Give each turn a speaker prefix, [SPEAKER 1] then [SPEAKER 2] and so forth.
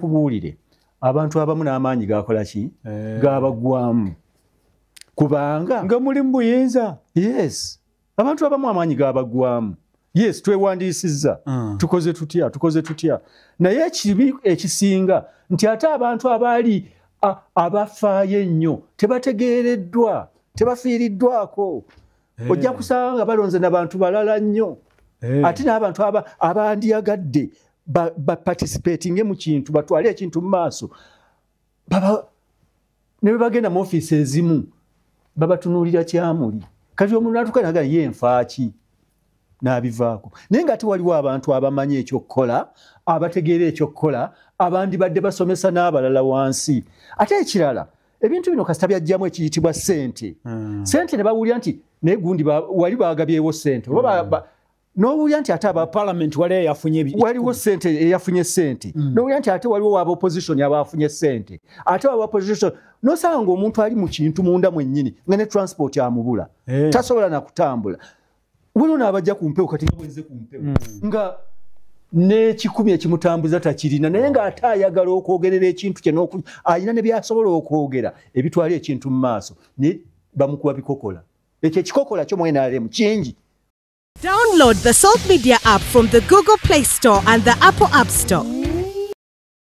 [SPEAKER 1] Kubuulire abantu abamu n'amaanyi gakola ki gabagwamu kubanga
[SPEAKER 2] nga muli mbuyinza.
[SPEAKER 1] Yes, abantu abamu amaanyi gabagwamu. Yes, twewandiisizza tukoze tutya naye ekibi ekisinga nti ate abantu abaali abafaayo ennyo tebategeereddwa, tebafiiriddwako. Ojja kusanga balonze n'abantu balala nnyo ate n'abantu abandiyagadde participating mu kintu batwale ekintu mu maaso ne bagenda mu office ezimu babatunuulira kyamuli kati omuntu atukanaga ye nfaaki n'abivaako naye nga ate waliwo abantu abamanyi ekyokukola abategeera ekyokukola abandi badde basomesa n'abalala wansi ate ekirala ebintu bino kasita byajjamu ekiyitibwa ssente ssente ne bawulira nti naye gundi wali baagabyewo ssente n'owulira nti ate aba
[SPEAKER 2] parliament waliwo
[SPEAKER 1] ssente eyafunye ssente n'owulira nti ate waliwo aba opposition abafunye ssente ate aba opposition n'osanga omuntu ali mu kintu munda mwennyini nga ne transport amubula tasobola na kutambula waliwo n'abajja ku mpewo kati ngabwenze ku mpewo nga n'ekikumi ekimutambuza takirina naye ng'ate ayagala okwogerera ekintu kye ayina ne byasobola okwogera ebitwala ekintu mu maaso naye bamukuba bikokola ekyo ekikokola kyo mu NRM kingi.
[SPEAKER 3] Download the Salt Media app from the Google Play Store and the Apple App Store.